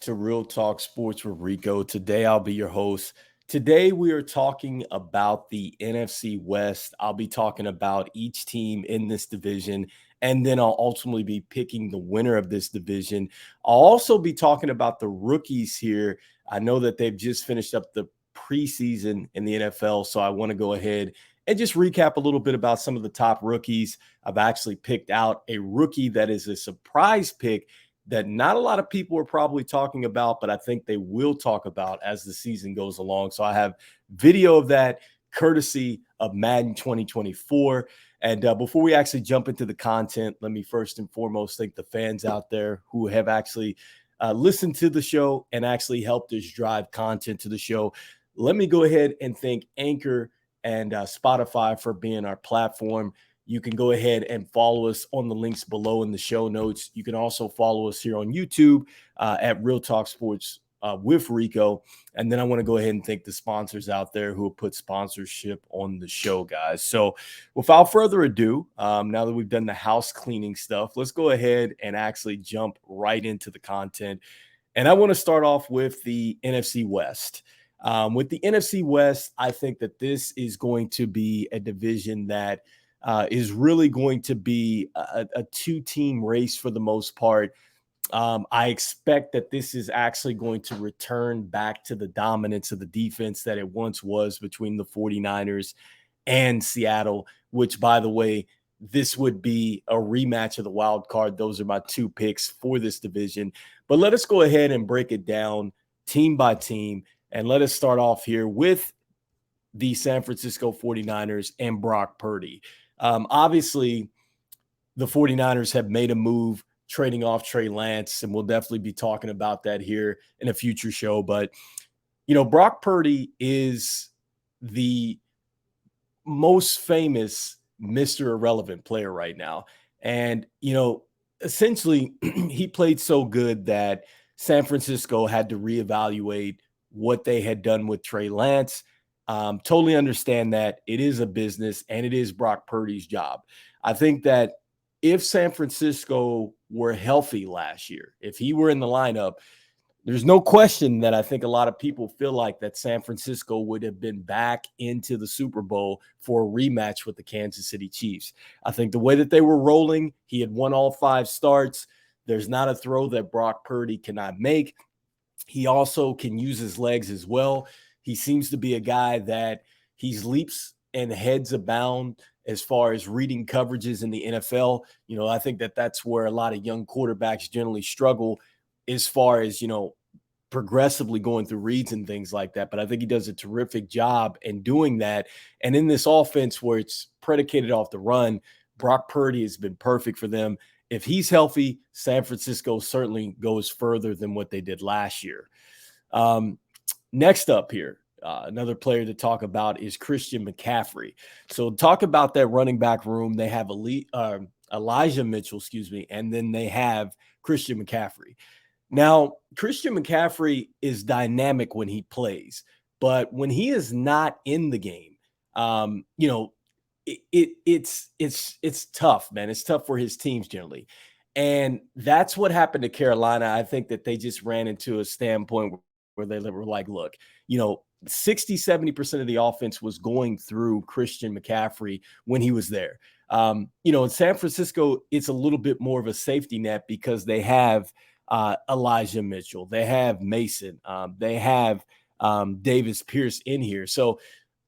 to Real Talk Sports with Rico. Today, I'll be your host. Today, we are talking about the NFC West. I'll be talking about each team in this division, and then I'll ultimately be picking the winner of this division. I'll also be talking about the rookies here. I know that they've just finished up the preseason in the NFL, so I want to go ahead and just recap a little bit about some of the top rookies. I've actually picked out a rookie that is a surprise pick that not a lot of people are probably talking about, but I think they will talk about as the season goes along. So I have video of that courtesy of Madden 2024. And before we actually jump into the content, let me first and foremost thank the fans out there who have actually listened to the show and actually helped us drive content to the show. Let me go ahead and thank Anchor and Spotify for being our platform. You can go ahead and follow us on the links below in the show notes. You can also follow us here on YouTube at Real Talk Sports with Rico. And then I want to go ahead and thank the sponsors out there who have put sponsorship on the show, guys. So without further ado, now that we've done the house cleaning stuff, let's go ahead and actually jump right into the content. And I want to start off with the NFC West. With the NFC West, I think that this is going to be a division that is really going to be a two-team race for the most part. I expect that this is actually going to return back to the dominance of the defense that it once was between the 49ers and Seattle, which, by the way, this would be a rematch of the wild card. Those are my two picks for this division. But let us go ahead and break it down team by team. And let us start off here with the San Francisco 49ers and Brock Purdy. Obviously, the 49ers have made a move trading off Trey Lance, and we'll definitely be talking about that here in a future show. But, Brock Purdy is the most famous Mr. Irrelevant player right now. And, essentially, he played so good that San Francisco had to reevaluate what they had done with Trey Lance. Totally understand that it is a business and it is Brock Purdy's job. I think that if San Francisco were healthy last year, if he were in the lineup, there's no question that I think a lot of people feel like that San Francisco would have been back into the Super Bowl for a rematch with the Kansas City Chiefs. I think the way that they were rolling, he had won all 5 starts. There's not a throw that Brock Purdy cannot make. He also can use his legs as well. He seems to be a guy that he's leaps and heads abound as far as reading coverages in the NFL. I think that that's where a lot of young quarterbacks generally struggle as far as, progressively going through reads and things like that. But I think he does a terrific job in doing that. And in this offense where it's predicated off the run, Brock Purdy has been perfect for them. If he's healthy, San Francisco certainly goes further than what they did last year. Next up here, another player to talk about is Christian McCaffrey. So talk about that running back room. They have Elijah Mitchell, and then they have Christian McCaffrey. Now, Christian McCaffrey is dynamic when he plays, but when he is not in the game, it's tough, man. It's tough for his teams generally. And that's what happened to Carolina. I think that they just ran into a standpoint where they were like, look, 60, 70% of the offense was going through Christian McCaffrey when he was there. In San Francisco, it's a little bit more of a safety net because they have Elijah Mitchell. They have Mason. They have Davis Pierce in here. So,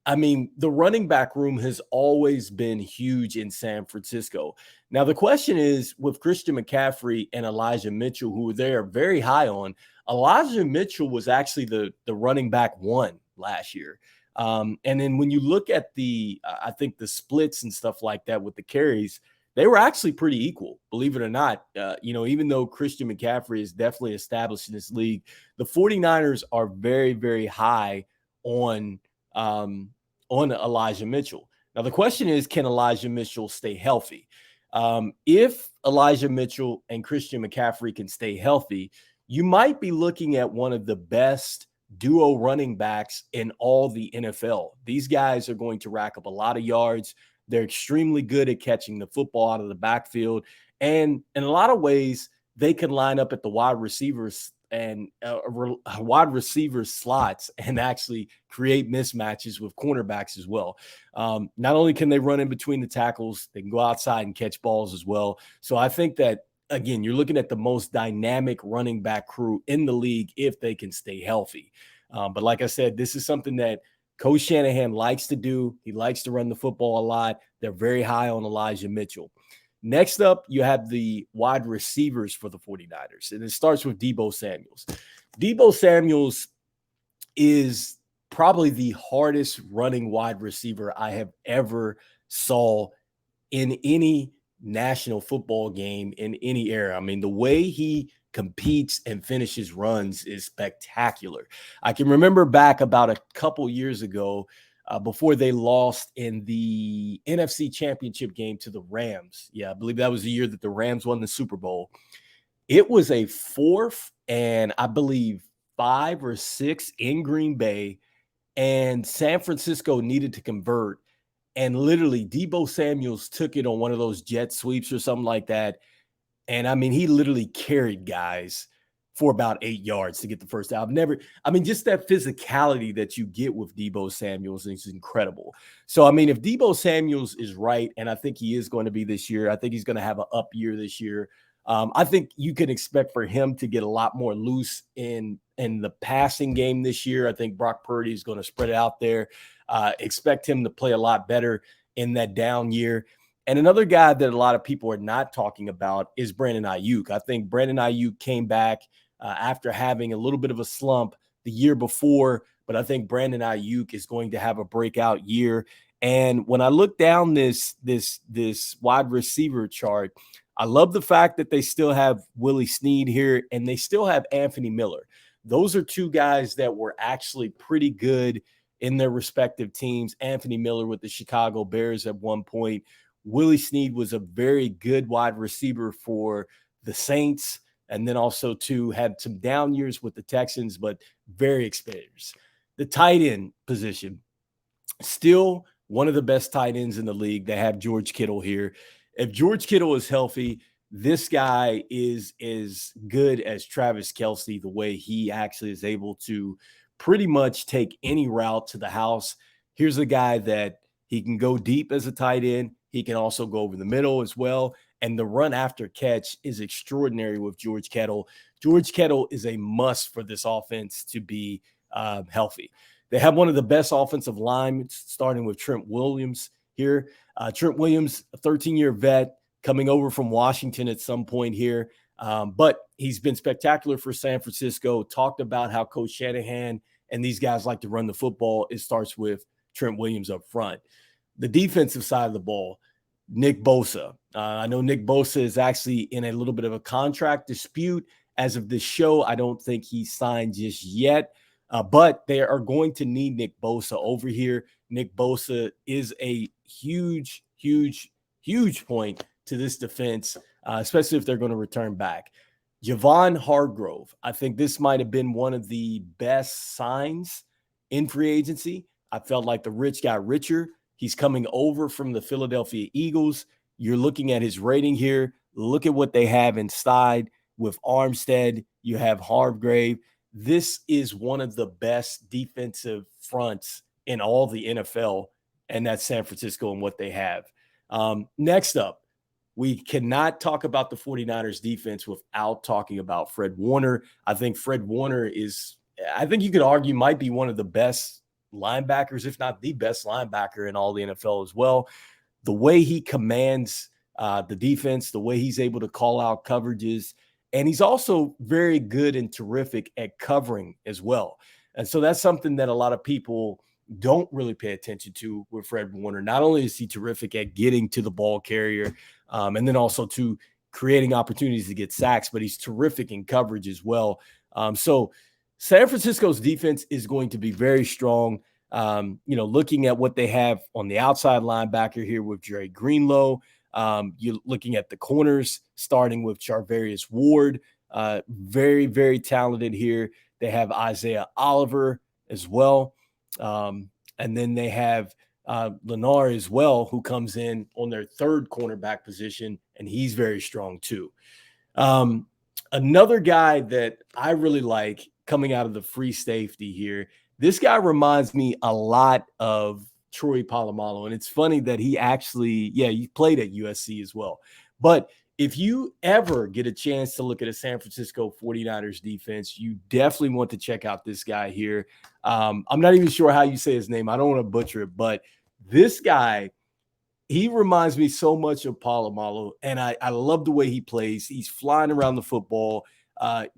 the running back room has always been huge in San Francisco. Now, the question is with Christian McCaffrey and Elijah Mitchell, who they are very high on. Elijah Mitchell was actually the running back 1 last year. And then when you look at I think the splits and stuff like that with the carries, they were actually pretty equal, believe it or not. Even though Christian McCaffrey is definitely established in this league, the 49ers are very, very high on Elijah Mitchell. Now, the question is, can Elijah Mitchell stay healthy? If Elijah Mitchell and Christian McCaffrey can stay healthy, you might be looking at one of the best duo running backs in all the NFL. These guys are going to rack up a lot of yards. They're extremely good at catching the football out of the backfield. And in a lot of ways, they can line up at the wide receivers and wide receiver slots and actually create mismatches with cornerbacks as well. Not only can they run in between the tackles, they can go outside and catch balls as well. So I think that, again, you're looking at the most dynamic running back crew in the league if they can stay healthy. But like I said, this is something that Coach Shanahan likes to do. He likes to run the football a lot. They're very high on Elijah Mitchell. Next up, you have the wide receivers for the 49ers, and it starts with Deebo Samuels. Deebo Samuels is probably the hardest running wide receiver I have ever saw in any national football game in any era. I mean, the way he competes and finishes runs is spectacular. I can remember back about a couple years ago, before they lost in the NFC Championship game to the Rams. Yeah, I believe that was the year that the Rams won the Super Bowl. It was a 4th and I believe 5 or 6 in Green Bay, and San Francisco needed to convert. And literally, Deebo Samuels took it on one of those jet sweeps or something like that. And I mean, he literally carried guys for about 8 yards to get the first out. Just that physicality that you get with Deebo Samuels is incredible. So, I mean, if Deebo Samuels is right, and I think he is going to be this year, I think he's going to have an up year this year. I think you can expect for him to get a lot more loose in the passing game this year. I think Brock Purdy is going to spread it out there. Expect him to play a lot better in that down year. And another guy that a lot of people are not talking about is Brandon Ayuk. I think Brandon Ayuk came back after having a little bit of a slump the year before, but I think Brandon Ayuk is going to have a breakout year. And when I look down this wide receiver chart, I love the fact that they still have Willie Snead here and they still have Anthony Miller. Those are two guys that were actually pretty good in their respective teams. Anthony Miller with the Chicago Bears at one point. Willie Snead was a very good wide receiver for the Saints, and then also too had some down years with the Texans, but very experienced. The tight end position, still one of the best tight ends in the league. They have George Kittle here. If George Kittle is healthy, this guy is as good as Travis Kelce, the way he actually is able to pretty much take any route to the house. Here's a guy that he can go deep as a tight end. He can also go over the middle as well. And the run after catch is extraordinary with George Kittle. George Kittle is a must for this offense to be healthy. They have one of the best offensive linemen, starting with Trent Williams here. Trent Williams, a 13-year vet, coming over from Washington at some point here. But he's been spectacular for San Francisco. Talked about how Coach Shanahan and these guys like to run the football. It starts with Trent Williams up front. The defensive side of the ball, Nick Bosa. I know Nick Bosa is actually in a little bit of a contract dispute. As of this show, I don't think he's signed just yet. But they are going to need Nick Bosa over here. Nick Bosa is a huge, huge, huge point to this defense, especially if they're going to return back. Javon Hargrove, I think this might have been one of the best signs in free agency. I felt like the rich got richer. He's coming over from the Philadelphia Eagles. You're looking at his rating here. Look at what they have inside with Armstead. You have Hargrave. This is one of the best defensive fronts in all the NFL, and that's San Francisco and what they have. Next up, we cannot talk about the 49ers defense without talking about Fred Warner. I think Fred Warner I think you could argue might be one of the best linebackers, if not the best linebacker in all the NFL as well. The way he commands the defense, the way he's able to call out coverages, and he's also very good and terrific at covering as well. And so that's something that a lot of people don't really pay attention to with Fred Warner. Not only is he terrific at getting to the ball carrier, and then also to creating opportunities to get sacks, but he's terrific in coverage as well. So San Francisco's defense is going to be very strong. Looking at what they have on the outside linebacker here with Dre Greenlow, you're looking at the corners, starting with Charvarius Ward, very, very talented here. They have Isaiah Oliver as well. And then they have Lennar as well, who comes in on their third cornerback position, and he's very strong too. Another guy that I really like coming out of the free safety here, this guy reminds me a lot of Troy Polamalu. And it's funny that he actually, yeah, he played at USC as well. But if you ever get a chance to look at a San Francisco 49ers defense, you definitely want to check out this guy here. I'm not even sure how you say his name. I don't want to butcher it, but this guy, he reminds me so much of Polamalu, and I love the way he plays. He's flying around the football,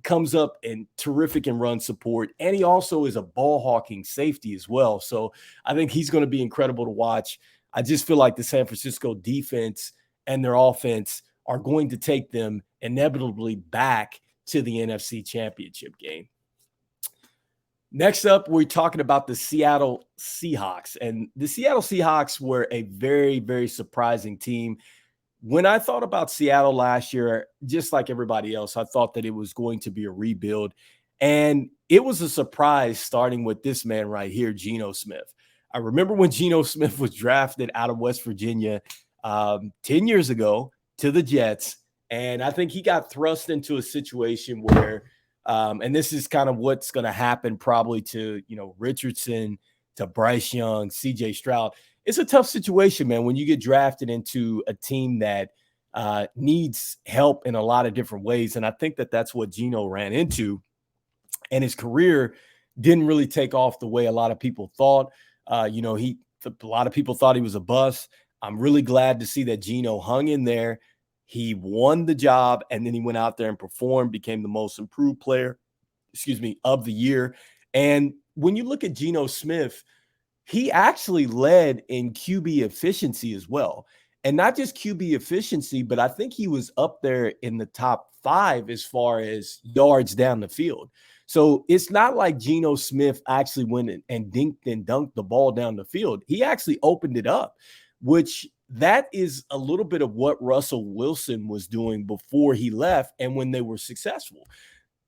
comes up and terrific in run support, and he also is a ball hawking safety as well. So I think he's going to be incredible to watch. I just feel like the San Francisco defense and their offense are going to take them inevitably back to the NFC Championship game. Next up, we're talking about the Seattle Seahawks. And the Seattle Seahawks were a very, very surprising team. When I thought about Seattle last year, just like everybody else, I thought that it was going to be a rebuild. And it was a surprise starting with this man right here, Geno Smith. I remember when Geno Smith was drafted out of West Virginia 10 years ago to the Jets. And I think he got thrust into a situation where and this is kind of what's going to happen probably to, Richardson, to Bryce Young, CJ Stroud. It's a tough situation, man, when you get drafted into a team that needs help in a lot of different ways. And I think that that's what Geno ran into. And his career didn't really take off the way a lot of people thought. A lot of people thought he was a bust. I'm really glad to see that Geno hung in there. He won the job, and then he went out there and performed, became the most improved player, of the year. And when you look at Geno Smith, he actually led in QB efficiency as well. And not just QB efficiency, but I think he was up there in the top 5 as far as yards down the field. So it's not like Geno Smith actually went and dinked and dunked the ball down the field. He actually opened it up, which that is a little bit of what Russell Wilson was doing before he left and when they were successful.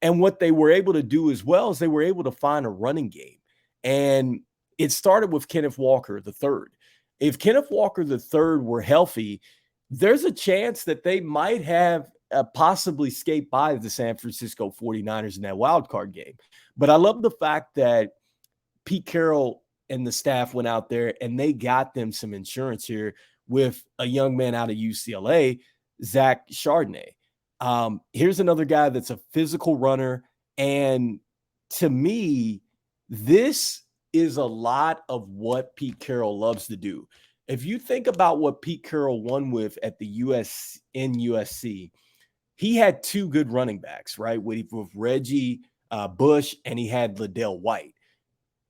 And what they were able to do as well is they were able to find a running game. And it started with Kenneth Walker III. If Kenneth Walker III were healthy, there's a chance that they might have possibly escaped by the San Francisco 49ers in that wild card game. But I love the fact that Pete Carroll and the staff went out there and they got them some insurance here with a young man out of UCLA, Zach Charbonnet. Here's another guy that's a physical runner. And to me, this is a lot of what Pete Carroll loves to do. If you think about what Pete Carroll won with at the USC, he had 2 good running backs, right? With Reggie Bush, and he had Liddell White.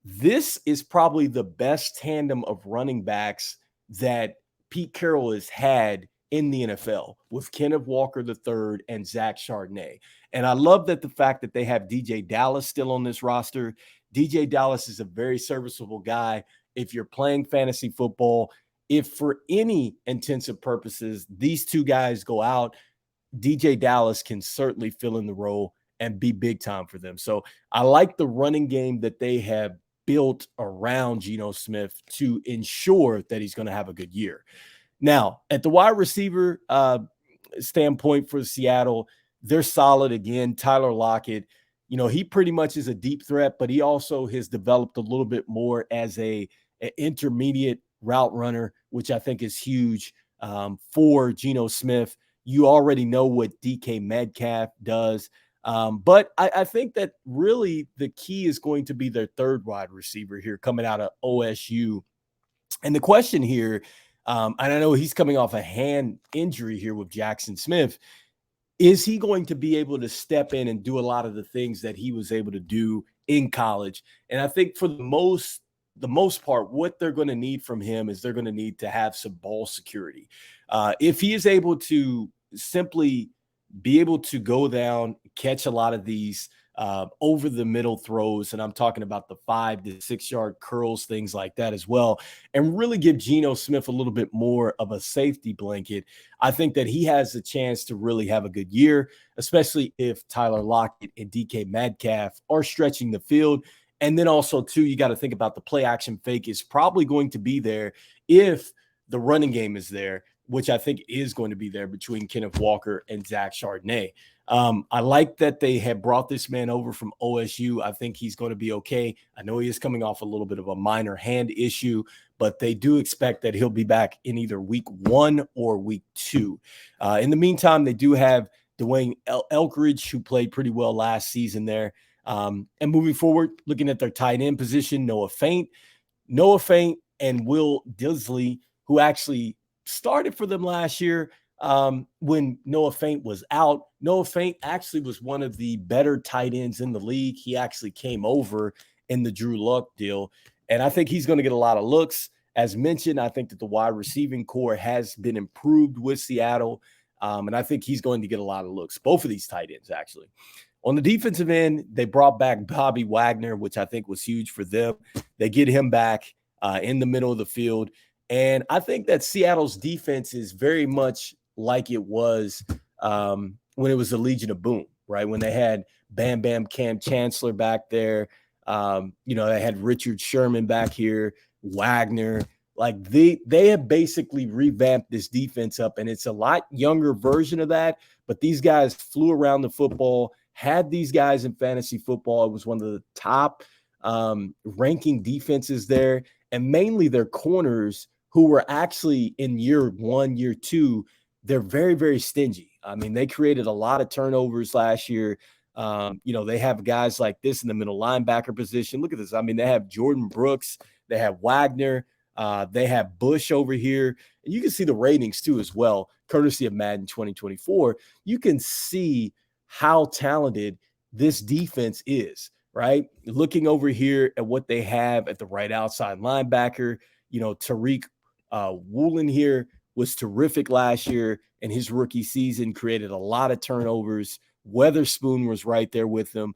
This is probably the best tandem of running backs that Pete Carroll has had in the NFL with Kenneth Walker III and Zach Charbonnet. And I love that the fact that they have DJ Dallas still on this roster. DJ Dallas is a very serviceable guy. If you're playing fantasy football, if for any intensive purposes, these 2 guys go out, DJ Dallas can certainly fill in the role and be big time for them. So I like the running game that they have built around Geno Smith to ensure that he's going to have a good year. Now, at the wide receiver standpoint for Seattle, they're solid again. Tyler Lockett, he pretty much is a deep threat, but he also has developed a little bit more as an intermediate route runner, which I think is huge for Geno Smith. You already know what DK Metcalf does. But I think that really the key is going to be their 3rd wide receiver here coming out of OSU. And the question here, and I know he's coming off a hand injury here with Jackson Smith, is he going to be able to step in and do a lot of the things that he was able to do in college? And I think for the most part, what they're going to need from him is they're going to need to have some ball security. If he is able to simply be able to go down, catch a lot of these over the middle throws, and I'm talking about the 5 to 6 yard curls, things like that as well, and really give Geno Smith a little bit more of a safety blanket, I think that he has a chance to really have a good year, especially if Tyler Lockett and DK Metcalf are stretching the field. And then also, too, you got to think about the play action fake is probably going to be there if the running game is there. which I think is going to be there between Kenneth Walker and Zach Charbonnet. I like that they have brought this man over from OSU. I think he's going to be okay. I know he is coming off a little bit of a minor hand issue, but they do expect that he'll be back in either week 1 or week 2. In the meantime, they do have Dwayne Elkridge, who played pretty well last season there. And moving forward, looking at their tight end position, Noah Fant and Will Disley, who actually started for them last year when Noah Fant was out. Noah Fant actually was one of the better tight ends in the league. He actually came over in the Drew Luck deal, and I think he's going to get a lot of looks. As mentioned, I think that the wide receiving core has been improved with Seattle, and I think he's going to get a lot of looks. Both of these tight ends, actually. On the defensive end, they brought back Bobby Wagner, which I think was huge for them. They get him back in the middle of the field. And I think that Seattle's defense is very much like it was when it was the Legion of Boom, right? When they had Bam Bam Cam Chancellor back there. They had Richard Sherman back here, Wagner. Like they have basically revamped this defense up, and it's a lot younger version of that. But these guys flew around the football, had these guys in fantasy football. It was one of the top ranking defenses there, and mainly their corners, who were actually in year 1, year 2, they're very, very stingy. I mean, they created a lot of turnovers last year. They have guys like this in the middle linebacker position. Look at this. I mean, they have Jordan Brooks, they have Wagner, they have Bush over here. And you can see the ratings too as well, courtesy of Madden 2024. You can see how talented this defense is, right? Looking over here at what they have at the right outside linebacker, Tariq Woolen here was terrific last year in his rookie season, created a lot of turnovers. Weatherspoon was right there with them.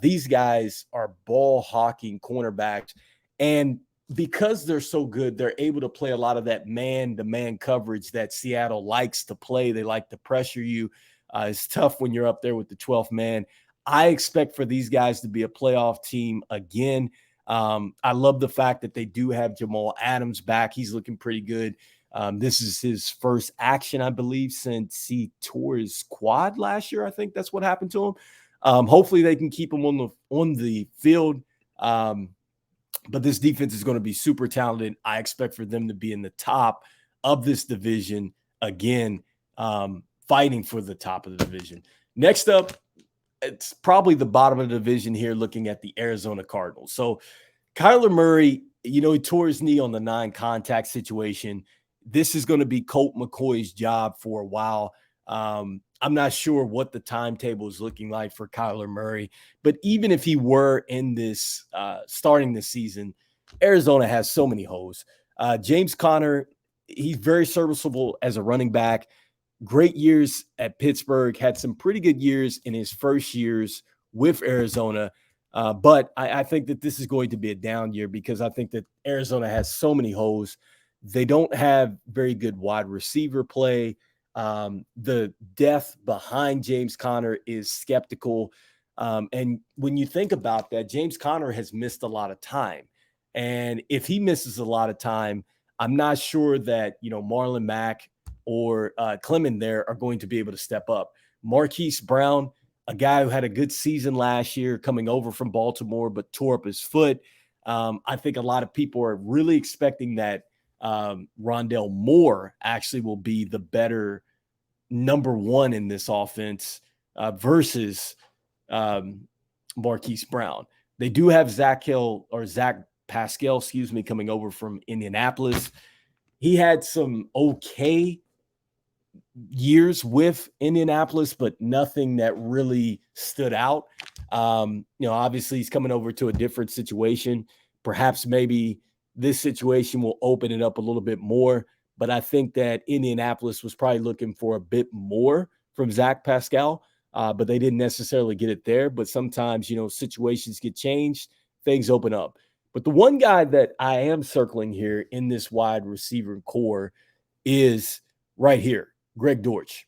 These guys are ball hawking cornerbacks. And because they're so good, they're able to play a lot of that man-to-man coverage that Seattle likes to play. They like to pressure you. It's tough when you're up there with the 12th man. I expect for these guys to be a playoff team again. I love the fact that they do have Jamal Adams back. He's looking pretty good. This is his first action, I believe, since he tore his quad last year. I think that's what happened to him. Hopefully they can keep him on the field. But this defense is going to be super talented. I expect for them to be in the top of this division again, fighting for the top of the division. Next up, it's probably the bottom of the division here, looking at the Arizona Cardinals. So Kyler Murray, he tore his knee on the non-contact situation. This is going to be Colt McCoy's job for a while. I'm not sure what the timetable is looking like for Kyler Murray, but even if he were in this starting this season, Arizona has so many holes. James Conner, he's very serviceable as a running back. Great years at Pittsburgh, had some pretty good years in his first years with Arizona. But I think that this is going to be a down year because I think that Arizona has so many holes. They don't have very good wide receiver play. The depth behind James Conner is skeptical. And when you think about that, James Conner has missed a lot of time. And if he misses a lot of time, I'm not sure that, Marlon Mack or Clement there are going to be able to step up. Marquise Brown, a guy who had a good season last year coming over from Baltimore, but tore up his foot. I think a lot of people are really expecting that Rondale Moore actually will be the better number one in this offense versus Marquise Brown. They do have Zach Pascal, coming over from Indianapolis. He had some okay years with Indianapolis, but nothing that really stood out. Obviously he's coming over to a different situation. Perhaps maybe this situation will open it up a little bit more, but I think that Indianapolis was probably looking for a bit more from Zach Pascal, but they didn't necessarily get it there. But sometimes, situations get changed, things open up. But the one guy that I am circling here in this wide receiver core is right here, Greg Dortch.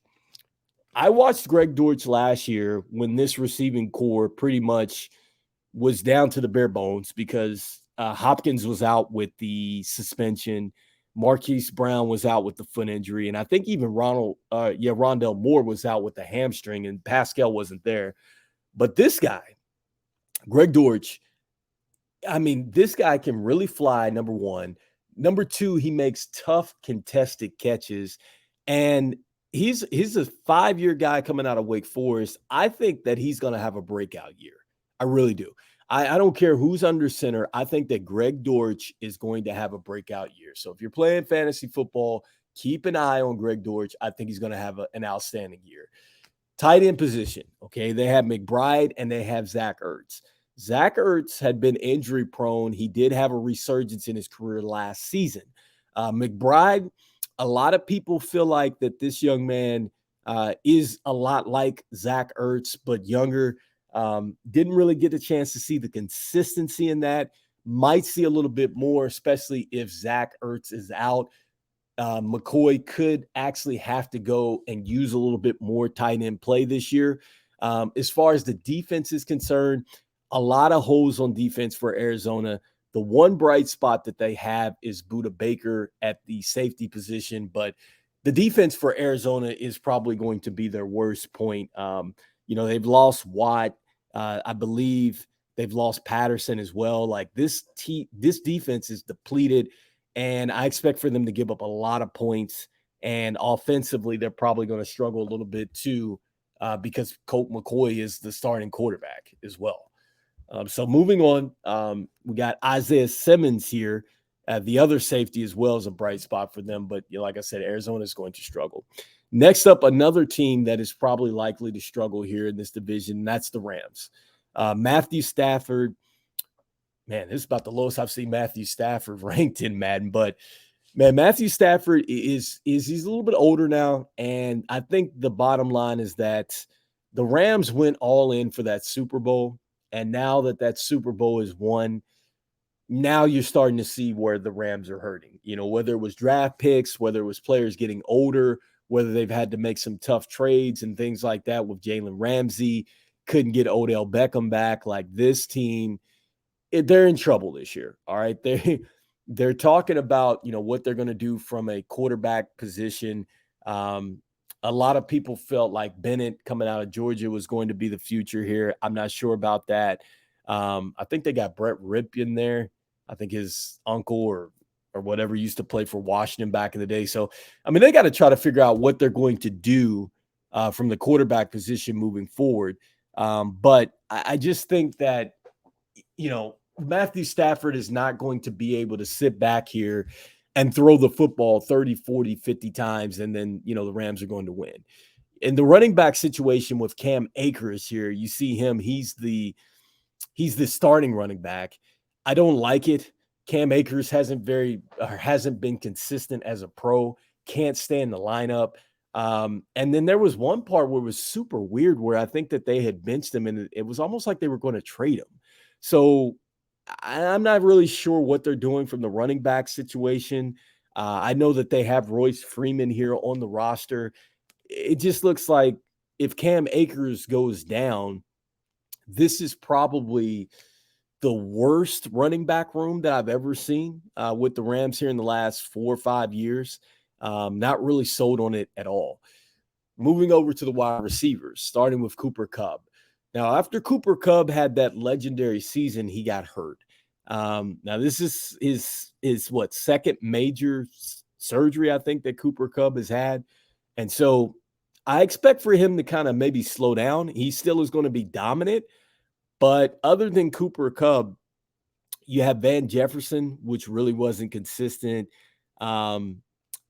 I watched Greg Dortch last year when this receiving core pretty much was down to the bare bones because Hopkins was out with the suspension. Marquise Brown was out with the foot injury, and I think even Rondell Moore was out with the hamstring, and Pascal wasn't there. But this guy, Greg Dortch, I mean, this guy can really fly, number one. Number two, he makes tough contested catches. And he's a 5-year guy coming out of Wake Forest. I think that he's going to have a breakout year. I really do. I don't care who's under center. I think that Greg Dortch is going to have a breakout year. So if you're playing fantasy football, keep an eye on Greg Dortch. I think he's going to have an outstanding year. Tight end position, okay? They have McBride and they have Zach Ertz. Zach Ertz had been injury prone. He did have a resurgence in his career last season. McBride, a lot of people feel like that this young man is a lot like Zach Ertz, but younger. Didn't really get a chance to see the consistency in that. Might see a little bit more, especially if Zach Ertz is out. McCoy could actually have to go and use a little bit more tight end play this year. As far as the defense is concerned, a lot of holes on defense for Arizona. The one bright spot that they have is Budda Baker at the safety position, but the defense for Arizona is probably going to be their worst point. They've lost Watt. I believe they've lost Patterson as well. Like this defense is depleted, and I expect for them to give up a lot of points. And offensively, they're probably going to struggle a little bit too, because Colt McCoy is the starting quarterback as well. So moving on, we got Isaiah Simmons here. The other safety as well is a bright spot for them. But like I said, Arizona is going to struggle. Next up, another team that is probably likely to struggle here in this division, and that's the Rams. Matthew Stafford, man, this is about the lowest I've seen Matthew Stafford ranked in Madden. But, man, Matthew Stafford he's a little bit older now, and I think the bottom line is that the Rams went all in for that Super Bowl. And now that Super Bowl is won, now you're starting to see where the Rams are hurting. Whether it was draft picks, whether it was players getting older, whether they've had to make some tough trades and things like that with Jalen Ramsey, couldn't get Odell Beckham back. Like this team, they're in trouble this year. All right. They're talking about, what they're going to do from a quarterback position. A lot of people felt like Bennett coming out of Georgia was going to be the future here. I'm not sure about that. I think they got Brett Ripien there. I think his uncle or whatever used to play for Washington back in the day. So, I mean, they got to try to figure out what they're going to do from the quarterback position moving forward. But I just think that, Matthew Stafford is not going to be able to sit back here and throw the football 30, 40, 50 times, and then, the Rams are going to win. In the running back situation with Cam Akers here, you see him, he's the starting running back. I don't like it. Cam Akers hasn't been consistent as a pro, can't stay in the lineup. And then there was one part where it was super weird where I think that they had benched him, and it was almost like they were going to trade him. So I'm not really sure what they're doing from the running back situation. I know that they have Royce Freeman here on the roster. It just looks like if Cam Akers goes down, this is probably the worst running back room that I've ever seen with the Rams here in the last 4 or 5 years. Not really sold on it at all. Moving over to the wide receivers, starting with Cooper Kupp. Now, after Cooper Kupp had that legendary season, he got hurt. Now, this is his second major surgery, I think, that Cooper Kupp has had. And so I expect for him to kind of maybe slow down. He still is going to be dominant. But other than Cooper Kupp, you have Van Jefferson, which really wasn't consistent.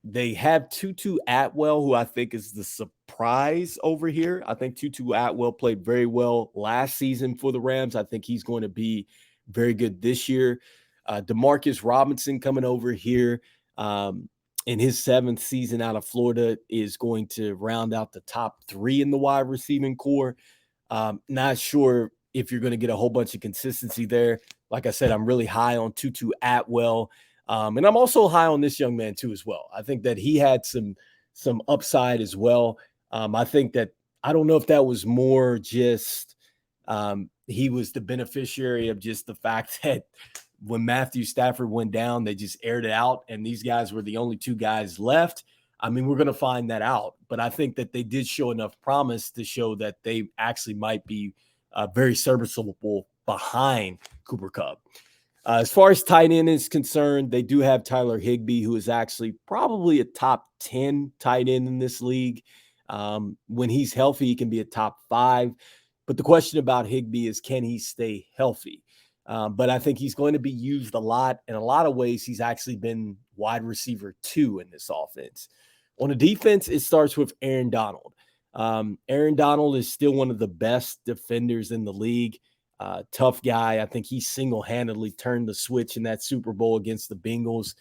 They have Tutu Atwell, who I think is the surprise over here. I think Tutu Atwell played very well last season for the Rams. I think he's going to be very good this year. Demarcus Robinson coming over here in his 7th season out of Florida is going to round out the top 3 in the wide receiving core. Not sure if you're going to get a whole bunch of consistency there. Like I said, I'm really high on Tutu Atwell. And I'm also high on this young man too as well. I think that he had some upside as well. I think that I don't know if that was more just he was the beneficiary of just the fact that when Matthew Stafford went down, they just aired it out, and these guys were the only two guys left. I mean, we're going to find that out. But I think that they did show enough promise to show that they actually might be very serviceable behind Cooper Kupp. As far as tight end is concerned, they do have Tyler Higbee, who is actually probably a top 10 tight end in this league. When he's healthy, he can be a top 5. But the question about Higbee is, can he stay healthy? But I think he's going to be used a lot. In a lot of ways, he's actually been wide receiver 2 in this offense. On the defense, it starts with Aaron Donald. Aaron Donald is still one of the best defenders in the league. Tough guy. I think he single-handedly turned the switch in that Super Bowl against the Bengals.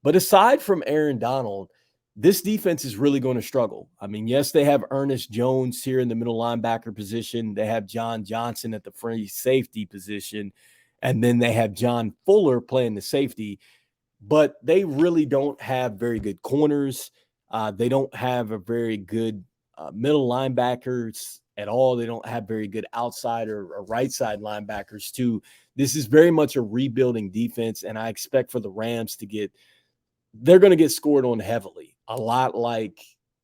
But aside from Aaron Donald, this defense is really going to struggle. I mean, yes, they have Ernest Jones here in the middle linebacker position. They have John Johnson at the free safety position. And then they have John Fuller playing the safety. But they really don't have very good corners. They don't have a very good middle linebackers at all. They don't have very good outside or right side linebackers too. This is very much a rebuilding defense, and I expect for the Rams they're going to get scored on heavily, a lot like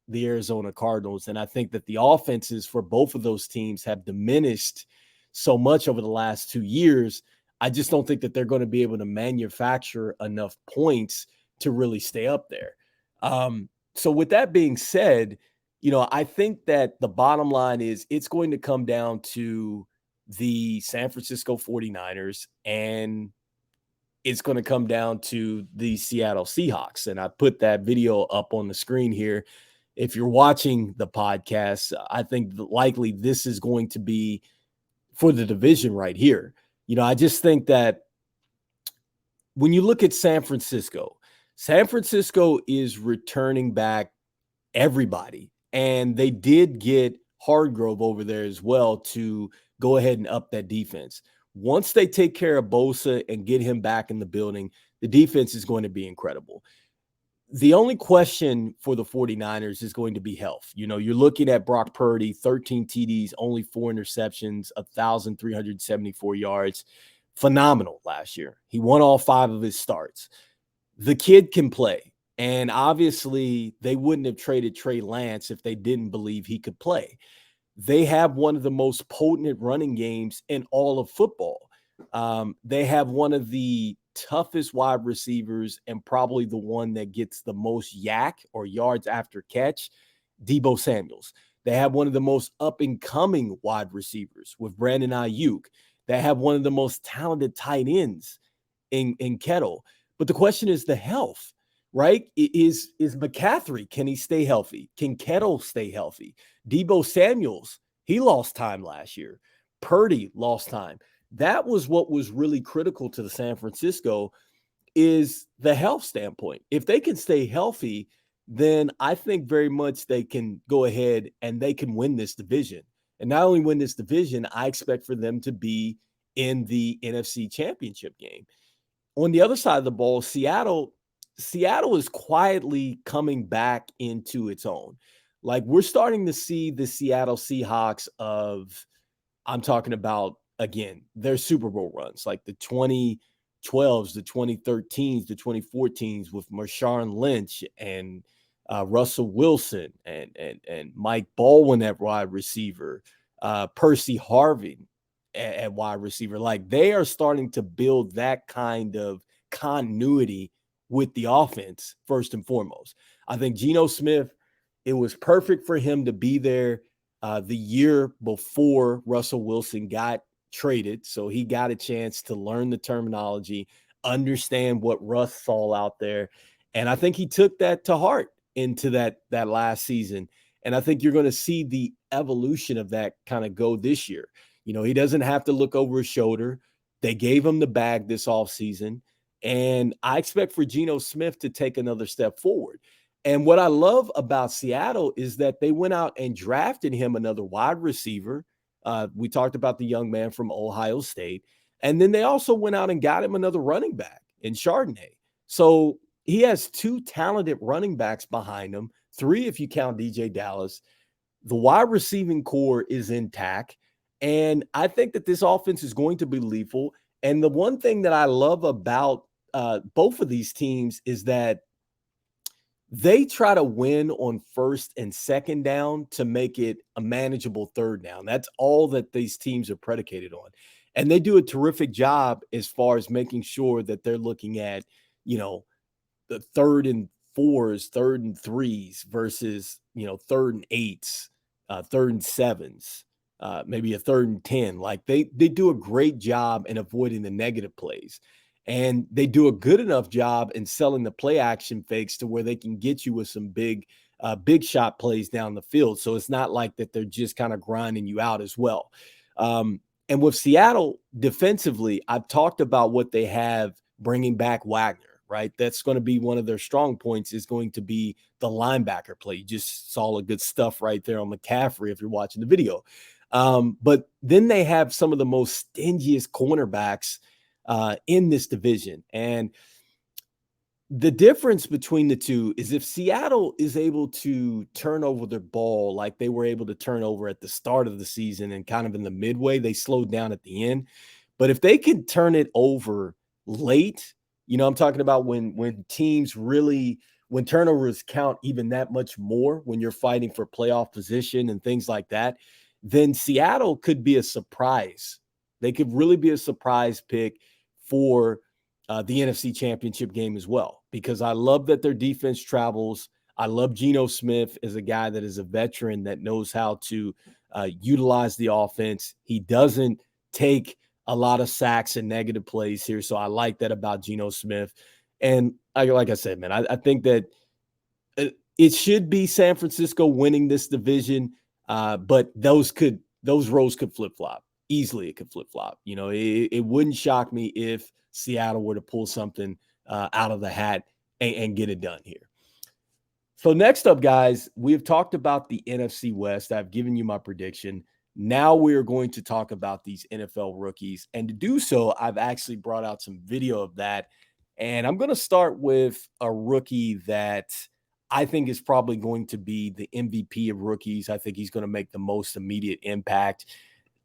the Arizona Cardinals. And I think that the offenses for both of those teams have diminished so much over the last 2 years. I just don't think that they're going to be able to manufacture enough points to really stay up there. So with that being said, I think that the bottom line is it's going to come down to the San Francisco 49ers, and it's going to come down to the Seattle Seahawks. And I put that video up on the screen here. If you're watching the podcast, I think likely this is going to be for the division right here. I just think that when you look at San Francisco is returning back everybody. And they did get Hargrove over there as well to go ahead and up that defense. Once they take care of Bosa and get him back in the building, the defense is going to be incredible. The only question for the 49ers is going to be health. You're looking at Brock Purdy, 13 TDs, only 4 interceptions, 1,374 yards. Phenomenal last year. He won all 5 of his starts. The kid can play. And obviously, they wouldn't have traded Trey Lance if they didn't believe he could play. They have one of the most potent running games in all of football. They have one of the toughest wide receivers and probably the one that gets the most yak or yards after catch, Deebo Samuels. They have one of the most up-and-coming wide receivers with Brandon Ayuk. They have one of the most talented tight ends in Kettle. But the question is the health. Right? Is McCaffrey, can he stay healthy? Can Kettle stay healthy? Deebo Samuels, he lost time last year. Purdy lost time. That was what was really critical to the San Francisco is the health standpoint. If they can stay healthy, then I think very much they can go ahead and they can win this division. And not only win this division, I expect for them to be in the NFC Championship game. On the other side of the ball, Seattle is quietly coming back into its own. Like we're starting to see the Seattle Seahawks I'm talking about, again, their Super Bowl runs, like the 2012s, the 2013s, the 2014s with Marshawn Lynch and Russell Wilson and Mike Baldwin at wide receiver, Percy Harvin at wide receiver. Like they are starting to build that kind of continuity with the offense, first and foremost. I think Geno Smith, it was perfect for him to be there the year before Russell Wilson got traded. So he got a chance to learn the terminology, understand what Russ saw out there. And I think he took that to heart into that last season. And I think you're going to see the evolution of that kind of go this year. He doesn't have to look over his shoulder. They gave him the bag this offseason. And I expect for Geno Smith to take another step forward. And what I love about Seattle is that they went out and drafted him another wide receiver. We talked about the young man from Ohio State. And then they also went out and got him another running back in Chardonnay. So he has 2 talented running backs behind him, 3 if you count DJ Dallas. The wide receiving core is intact. And I think that this offense is going to be lethal. And the one thing that I love about both of these teams is that they try to win on first and second down to make it a manageable third down. That's all that these teams are predicated on. And they do a terrific job as far as making sure that they're looking at, you know, the third and fours, third and threes versus, third and eights, third and sevens, maybe a third and 10. Like they do a great job in avoiding the negative plays. And they do a good enough job in selling the play action fakes to where they can get you with some big shot plays down the field. So it's not like that they're just kind of grinding you out as well. And with Seattle defensively, I've talked about what they have bringing back Wagner. Right. That's going to be one of their strong points is going to be the linebacker play. You just saw the good stuff right there on McCaffrey if you're watching the video. But then they have some of the most stingiest cornerbacks in this division. And the difference between the two is if Seattle is able to turn over their ball like they were able to turn over at the start of the season and kind of in the midway, they slowed down at the end. But if they can turn it over late, I'm talking about when teams really, when turnovers count even that much more, when you're fighting for playoff position and things like that, then Seattle could be a surprise. They could really be a surprise pick for the NFC Championship game as well, because I love that their defense travels. I love Geno Smith as a guy that is a veteran that knows how to utilize the offense. He doesn't take a lot of sacks and negative plays here. So I like that about Geno Smith. And like I said, man, I think that it should be San Francisco winning this division, but those roles could flip-flop. Easily it could flip-flop. It wouldn't shock me if Seattle were to pull something out of the hat and get it done here. So next up, guys, we've talked about the NFC West. I've given you my prediction. Now we're going to talk about these NFL rookies. And to do so, I've actually brought out some video of that. And I'm going to start with a rookie that I think is probably going to be the MVP of rookies. I think he's going to make the most immediate impact.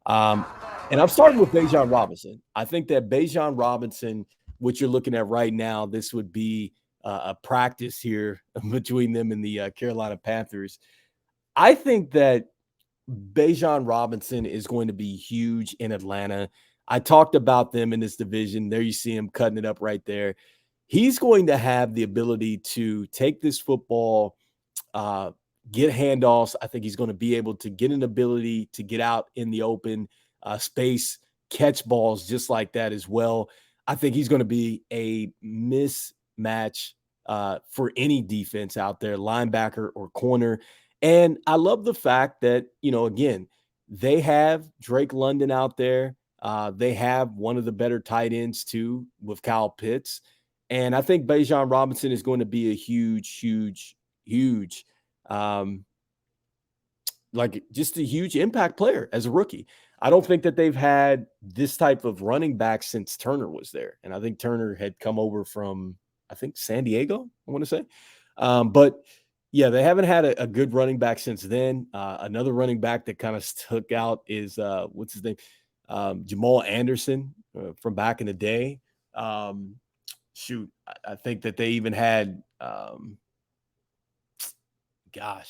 And I'm starting with Bijan Robinson. I think that Bijan Robinson, what you're looking at right now, this would be a practice here between them and the Carolina Panthers. I think that Bijan Robinson is going to be huge in Atlanta. I talked about them in this division. There you see him cutting it up right there. He's going to have the ability to take this football, get handoffs. I think he's going to be able to get an ability to get out in the open space, catch balls just like that as well. I think he's going to be a mismatch for any defense out there, linebacker or corner. And I love the fact that, again, they have Drake London out there. They have one of the better tight ends too with Kyle Pitts. And I think Bijan Robinson is going to be a huge, just a huge impact player as a rookie. I don't think that they've had this type of running back since Turner was there. And I think Turner had come over from, San Diego, I want to say. But yeah, they haven't had a good running back since then. Another running back that kind of stuck out is, what's his name? Jamal Anderson from back in the day. I think that they even had, gosh,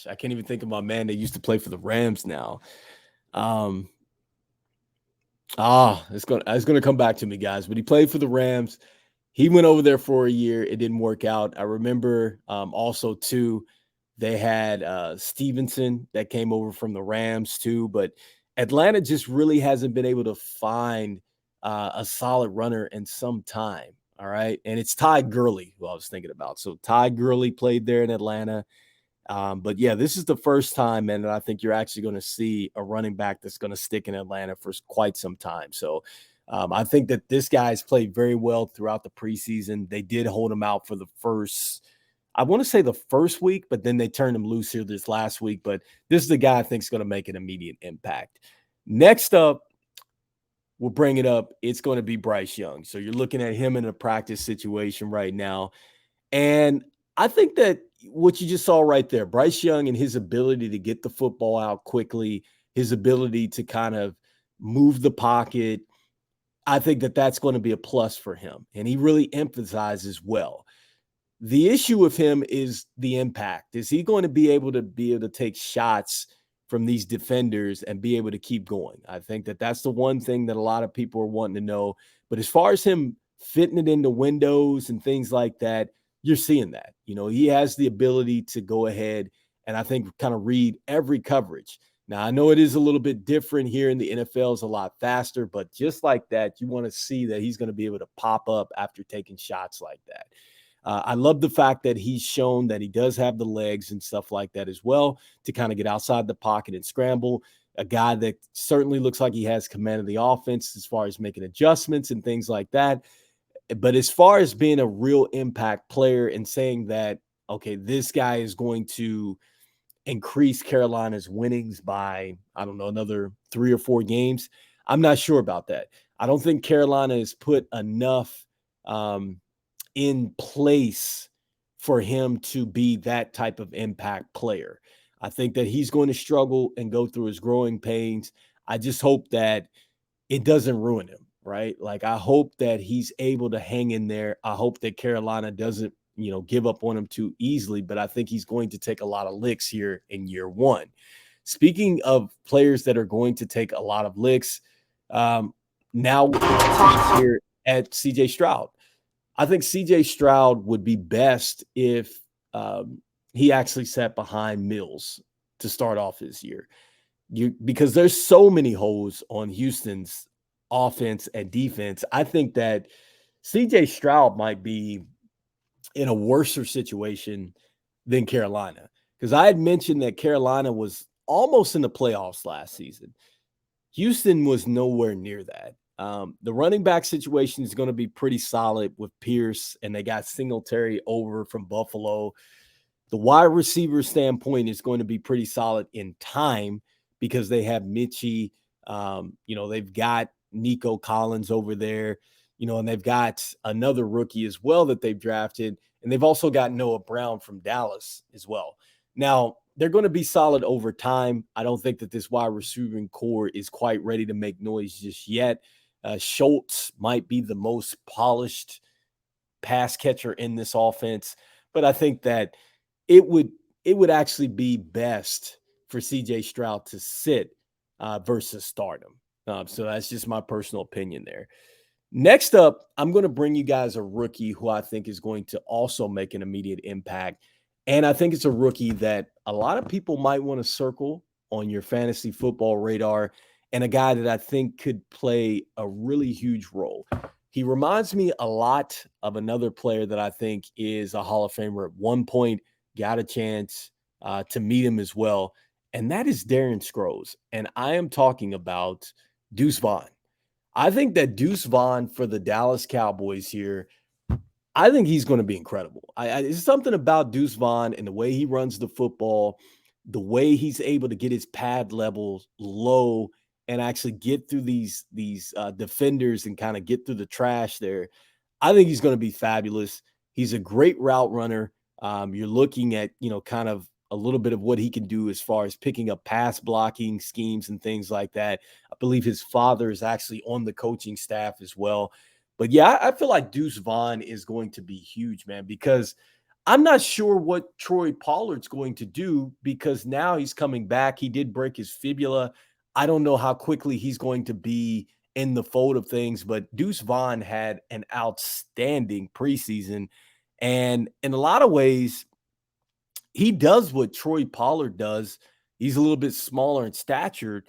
I can't even think of my man that used to play for the Rams now. It's gonna come back to me, guys. But he played for the Rams. He went over there for a year. It didn't work out. I remember also too, they had Stevenson that came over from the Rams too. But Atlanta just really hasn't been able to find a solid runner in some time. All right. And it's Ty Gurley who I was thinking about. So Ty Gurley played there in Atlanta. But yeah, this is the first time, man, that I think you're actually going to see a running back that's going to stick in Atlanta for quite some time. So I think that this guy's played very well throughout the preseason. They did hold him out for the first week, but then they turned him loose here this last week. But this is the guy I think is going to make an immediate impact. Next up, we'll bring it up. It's going to be Bryce Young. So you're looking at him in a practice situation right now. And I think that what you just saw right there, Bryce Young and his ability to get the football out quickly, his ability to kind of move the pocket. I think that that's going to be a plus for him. And he really emphasizes well. The issue with him is the impact. Is he going to be able to take shots from these defenders and be able to keep going? I think that that's the one thing that a lot of people are wanting to know. But as far as him fitting it into windows and things like that, you're seeing that. He has the ability to go ahead and I think kind of read every coverage. Now, I know it is a little bit different here in the NFL, is a lot faster, but just like that, you want to see that he's going to be able to pop up after taking shots like that. I love the fact that he's shown that he does have the legs and stuff like that as well to kind of get outside the pocket and scramble. A guy that certainly looks like he has command of the offense as far as making adjustments and things like that. But as far as being a real impact player and saying that, okay, this guy is going to increase Carolina's winnings by, I don't know, another 3 or 4 games, I'm not sure about that. I don't think Carolina has put enough in place for him to be that type of impact player. I think that he's going to struggle and go through his growing pains. I just hope that it doesn't ruin him, right? Like, I hope that he's able to hang in there. I hope that Carolina doesn't, give up on him too easily, but I think he's going to take a lot of licks here in year one. Speaking of players that are going to take a lot of licks, now here at CJ Stroud. I think CJ Stroud would be best if he actually sat behind Mills to start off his year. Because there's so many holes on Houston's offense and defense. I think that CJ Stroud might be in a worser situation than Carolina. Because I had mentioned that Carolina was almost in the playoffs last season. Houston was nowhere near that. The running back situation is going to be pretty solid with Pierce, and they got Singletary over from Buffalo. The wide receiver standpoint is going to be pretty solid in time because they have Mitchie. They've got Nico Collins over there, and they've got another rookie as well that they've drafted. And they've also got Noah Brown from Dallas as well. Now, they're going to be solid over time. I don't think that this wide receiving core is quite ready to make noise just yet. Schultz might be the most polished pass catcher in this offense, but I think that it would actually be best for CJ Stroud to sit versus start him. So that's just my personal opinion there. Next up, I'm going to bring you guys a rookie who I think is going to also make an immediate impact. And I think it's a rookie that a lot of people might want to circle on your fantasy football radar, and a guy that I think could play a really huge role. He reminds me a lot of another player that I think is a Hall of Famer. At one point, got a chance to meet him as well, and that is Darren Sproles. And I am talking about Deuce Vaughn. I think that Deuce Vaughn for the Dallas Cowboys here, I think he's going to be incredible. It's something about Deuce Vaughn and the way he runs the football, the way he's able to get his pad levels low and actually get through these defenders and kind of get through the trash there. I think he's going to be fabulous. He's a great route runner. You're looking at, kind of a little bit of what he can do as far as picking up pass blocking schemes and things like that. I believe his father is actually on the coaching staff as well. But yeah, I feel like Deuce Vaughn is going to be huge, man, because I'm not sure what Troy Pollard's going to do because now he's coming back. He did break his fibula. I don't know how quickly he's going to be in the fold of things, but Deuce Vaughn had an outstanding preseason. And in a lot of ways, he does what Troy Pollard does. He's a little bit smaller in stature,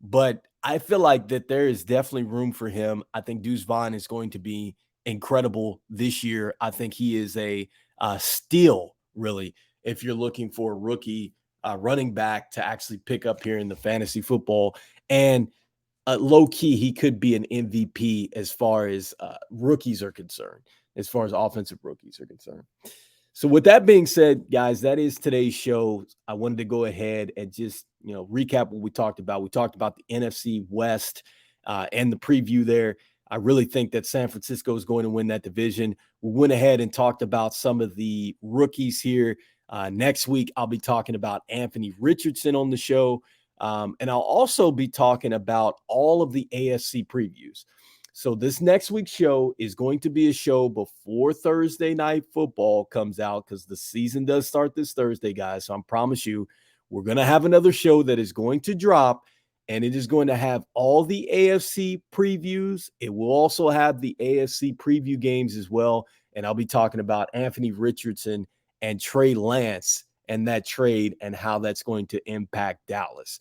but I feel like that there is definitely room for him. I think Deuce Vaughn is going to be incredible this year. I think he is a steal, really, if you're looking for a rookie running back to actually pick up here in the fantasy football. And low key, he could be an MVP as far as rookies are concerned, as far as offensive rookies are concerned. So with that being said, guys, that is today's show. I wanted to go ahead and just, recap what we talked about. We talked about the NFC West and the preview there. I really think that San Francisco is going to win that division. We went ahead and talked about some of the rookies here. Next week, I'll be talking about Anthony Richardson on the show. And I'll also be talking about all of the AFC previews. So this next week's show is going to be a show before Thursday night football comes out, because the season does start this Thursday, guys. So I promise you, we're going to have another show that is going to drop, and it is going to have all the AFC previews. It will also have the AFC preview games as well. And I'll be talking about Anthony Richardson and Trey Lance and that trade and how that's going to impact Dallas.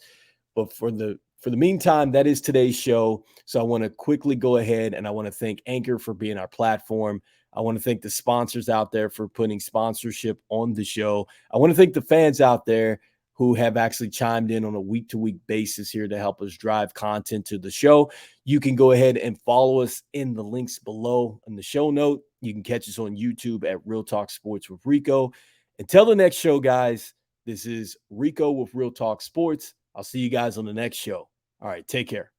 But for the meantime, that is today's show. So I want to quickly go ahead and I want to thank Anchor for being our platform. I want to thank the sponsors out there for putting sponsorship on the show. I want to thank the fans out there who have actually chimed in on a week-to-week basis here to help us drive content to the show. You can go ahead and follow us in the links below in the show note. You can catch us on YouTube at Real Talk Sports with Rico. Until the next show, guys, this is Rico with Real Talk Sports. I'll see you guys on the next show. All right, take care.